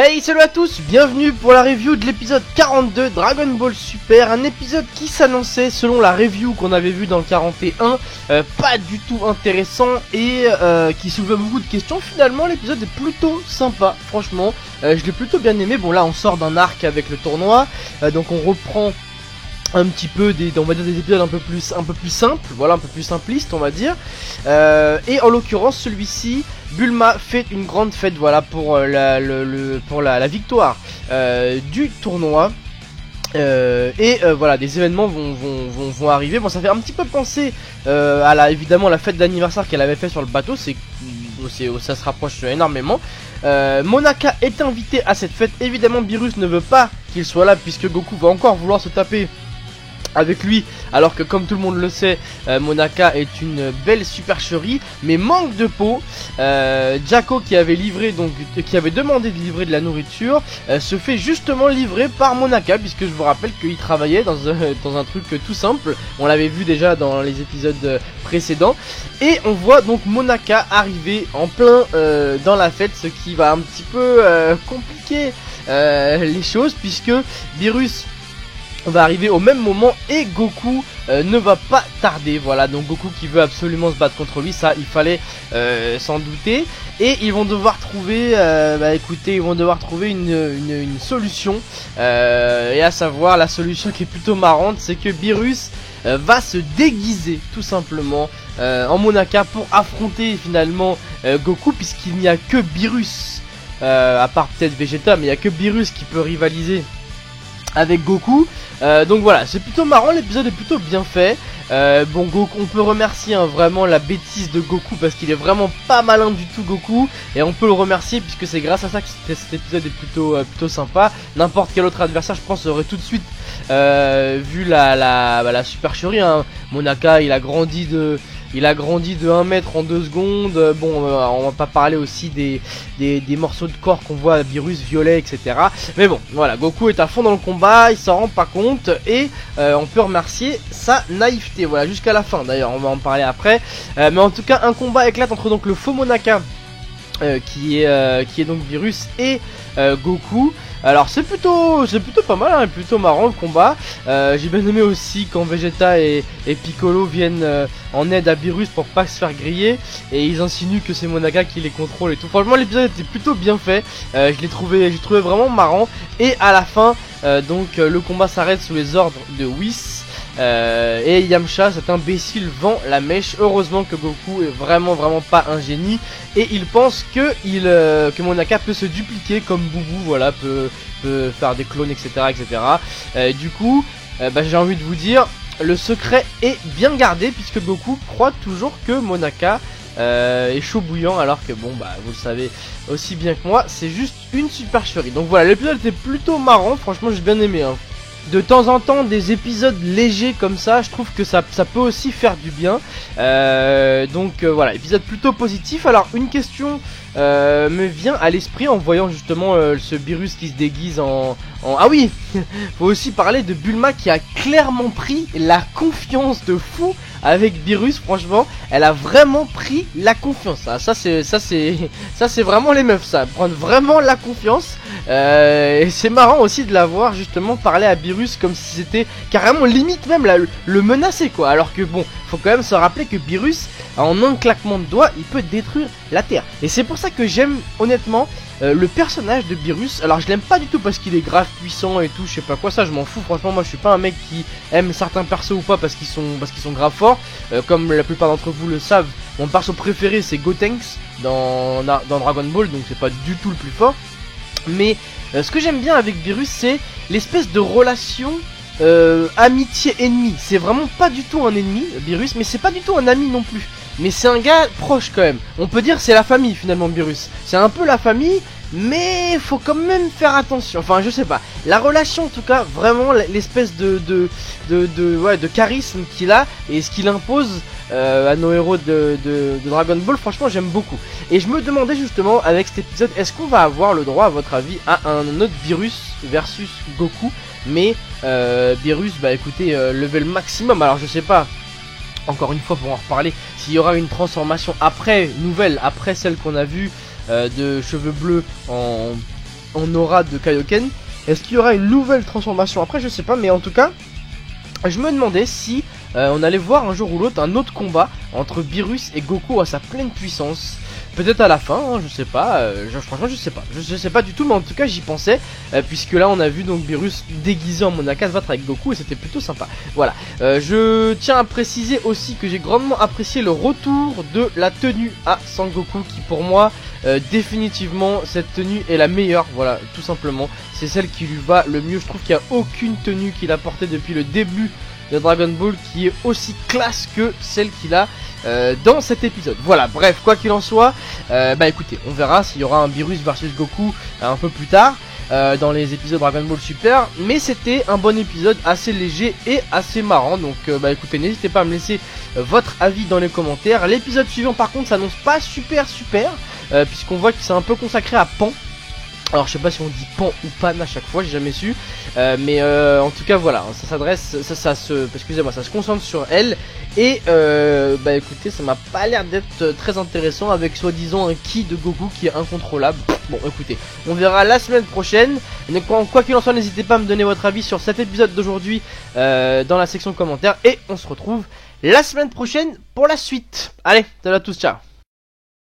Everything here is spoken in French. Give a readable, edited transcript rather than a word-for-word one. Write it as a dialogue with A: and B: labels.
A: Hey, salut à tous, bienvenue pour la review de l'épisode 42 Dragon Ball Super, un épisode qui s'annonçait selon la review qu'on avait vue dans le 41, pas du tout intéressant et qui soulevait beaucoup de questions. Finalement l'épisode est plutôt sympa, franchement, je l'ai plutôt bien aimé. Bon là on sort d'un arc avec le tournoi, donc on reprend un petit peu on va dire des épisodes un peu plus simples, voilà, un peu plus simplistes on va dire, et en l'occurrence celui-ci, Bulma fait une grande fête, voilà, pour la victoire du tournoi. Voilà, des événements vont arriver. Bon, ça fait un petit peu penser à évidemment la fête d'anniversaire qu'elle avait fait sur le bateau. Ça se rapproche énormément. Monaka est invité à cette fête. Évidemment, Beerus ne veut pas qu'il soit là puisque Goku va encore vouloir se taper avec lui, alors que comme tout le monde le sait, Monaka est une belle supercherie, mais manque de peau. Jaco qui avait demandé de livrer de la nourriture, se fait justement livrer par Monaka, puisque je vous rappelle qu'il travaillait dans un truc tout simple. On l'avait vu déjà dans les épisodes précédents, et on voit donc Monaka arriver en plein dans la fête, ce qui va un petit peu compliquer les choses, puisque Beerus va arriver au même moment et Goku ne va pas tarder. Voilà, donc Goku qui veut absolument se battre contre lui, ça il fallait s'en douter. Et ils vont devoir trouver une solution, et à savoir la solution qui est plutôt marrante, c'est que Beerus va se déguiser tout simplement en Monaka pour affronter finalement Goku, puisqu'il n'y a que Beerus, à part peut-être Vegeta, mais il n'y a que Beerus qui peut rivaliser avec Goku. Donc voilà, c'est plutôt marrant, l'épisode est plutôt bien fait. Bon, Goku, on peut remercier vraiment la bêtise de Goku, parce qu'il est vraiment pas malin du tout, Goku, et on peut le remercier puisque c'est grâce à ça que cet épisode est plutôt sympa. N'importe quel autre adversaire, je pense, aurait tout de suite vu la supercherie, hein. Monaka, il a grandi de 1 mètre en 2 secondes. Bon, on va pas parler aussi des morceaux de corps qu'on voit à Beerus, violet, etc. Mais bon, voilà, Goku est à fond dans le combat, il s'en rend pas compte, et on peut remercier sa naïveté, voilà, jusqu'à la fin d'ailleurs, on va en parler après. Mais en tout cas, un combat éclate entre donc le faux Monaka, qui est donc Beerus, et Goku. Alors c'est plutôt pas mal, hein, plutôt marrant le combat. J'ai bien aimé aussi quand Vegeta et Piccolo viennent en aide à Beerus pour pas se faire griller, et ils insinuent que c'est Monaka qui les contrôle et tout. Franchement l'épisode était plutôt bien fait, j'ai trouvé vraiment marrant. Et à la fin, donc le combat s'arrête sous les ordres de Whis. Et Yamcha, cet imbécile, vend la mèche. Heureusement que Goku est vraiment pas un génie, et il pense que Monaka peut se dupliquer comme Boubou, voilà, peut faire des clones, etc. Du coup, j'ai envie de vous dire, le secret est bien gardé, puisque Goku croit toujours que Monaka est chaud bouillant, alors que bon, vous le savez aussi bien que moi, c'est juste une supercherie. Donc voilà, l'épisode était plutôt marrant, franchement j'ai bien aimé, hein. De temps en temps, des épisodes légers comme ça, je trouve que ça peut aussi faire du bien. Donc voilà, épisode plutôt positif. Alors une question me vient à l'esprit en voyant justement ce Beerus qui se déguise en... Ah oui, faut aussi parler de Bulma qui a clairement pris la confiance de fou avec Beerus. Franchement, elle a vraiment pris la confiance. Ça c'est vraiment les meufs, ça, prendre vraiment la confiance. Et c'est marrant aussi de la voir justement parler à Beerus comme si c'était carrément limite même le menacer, quoi. Alors que bon, faut quand même se rappeler que Beerus, en un claquement de doigts, il peut détruire la terre. Et c'est pour ça que j'aime honnêtement le personnage de Beerus. Alors je l'aime pas du tout parce qu'il est grave puissant et tout, je sais pas quoi, ça je m'en fous. Franchement, moi je suis pas un mec qui aime certains persos ou pas parce qu'ils sont grave forts. Comme la plupart d'entre vous le savent, mon perso préféré c'est Gotenks dans Dragon Ball, donc c'est pas du tout le plus fort. Mais ce que j'aime bien avec Beerus, c'est l'espèce de relation amitié-ennemi. C'est vraiment pas du tout un ennemi, Beerus, mais c'est pas du tout un ami non plus. Mais c'est un gars proche quand même. On peut dire c'est la famille finalement, Beerus. C'est un peu la famille, mais faut quand même faire attention. Enfin, je sais pas. La relation, en tout cas, vraiment l'espèce de charisme qu'il a et ce qu'il impose à nos héros de Dragon Ball, franchement, j'aime beaucoup. Et je me demandais justement avec cet épisode, est-ce qu'on va avoir le droit, à votre avis, à un autre Beerus versus Goku, mais Beerus, écoutez, level maximum. Alors je sais pas. Encore une fois, pour en reparler, s'il y aura une transformation après celle qu'on a vue de cheveux bleus en aura de Kaioken. Est-ce qu'il y aura une nouvelle transformation après, je sais pas, mais en tout cas, je me demandais si on allait voir un jour ou l'autre un autre combat entre Beerus et Goku à sa pleine puissance. Peut-être à la fin, hein, je sais pas, franchement je sais pas, je sais pas du tout, mais en tout cas j'y pensais, puisque là on a vu donc Beerus déguisé en Monaka se battre avec Goku et c'était plutôt sympa. Voilà, je tiens à préciser aussi que j'ai grandement apprécié le retour de la tenue à Sangoku, qui pour moi, définitivement cette tenue est la meilleure, voilà, tout simplement, c'est celle qui lui va le mieux. Je trouve qu'il n'y a aucune tenue qu'il a portée depuis le début de Dragon Ball qui est aussi classe que celle qu'il a dans cet épisode. Voilà, bref, quoi qu'il en soit, bah écoutez, on verra s'il y aura un Beerus versus Goku un peu plus tard dans les épisodes Dragon Ball Super, mais c'était un bon épisode assez léger et assez marrant, donc bah écoutez, n'hésitez pas à me laisser votre avis dans les commentaires. L'épisode suivant par contre s'annonce pas super puisqu'on voit qu'il s'est un peu consacré à Pan. Alors je sais pas si on dit Pan ou Pan à chaque fois, j'ai jamais su, mais en tout cas voilà, ça s'adresse, excusez-moi, ça se concentre sur elle, et bah écoutez, ça m'a pas l'air d'être très intéressant avec soi-disant un ki de Goku qui est incontrôlable. Bon écoutez, on verra la semaine prochaine, mais quoi qu'il en soit, n'hésitez pas à me donner votre avis sur cet épisode d'aujourd'hui dans la section commentaires, et on se retrouve la semaine prochaine pour la suite. Allez, salut à tous, ciao.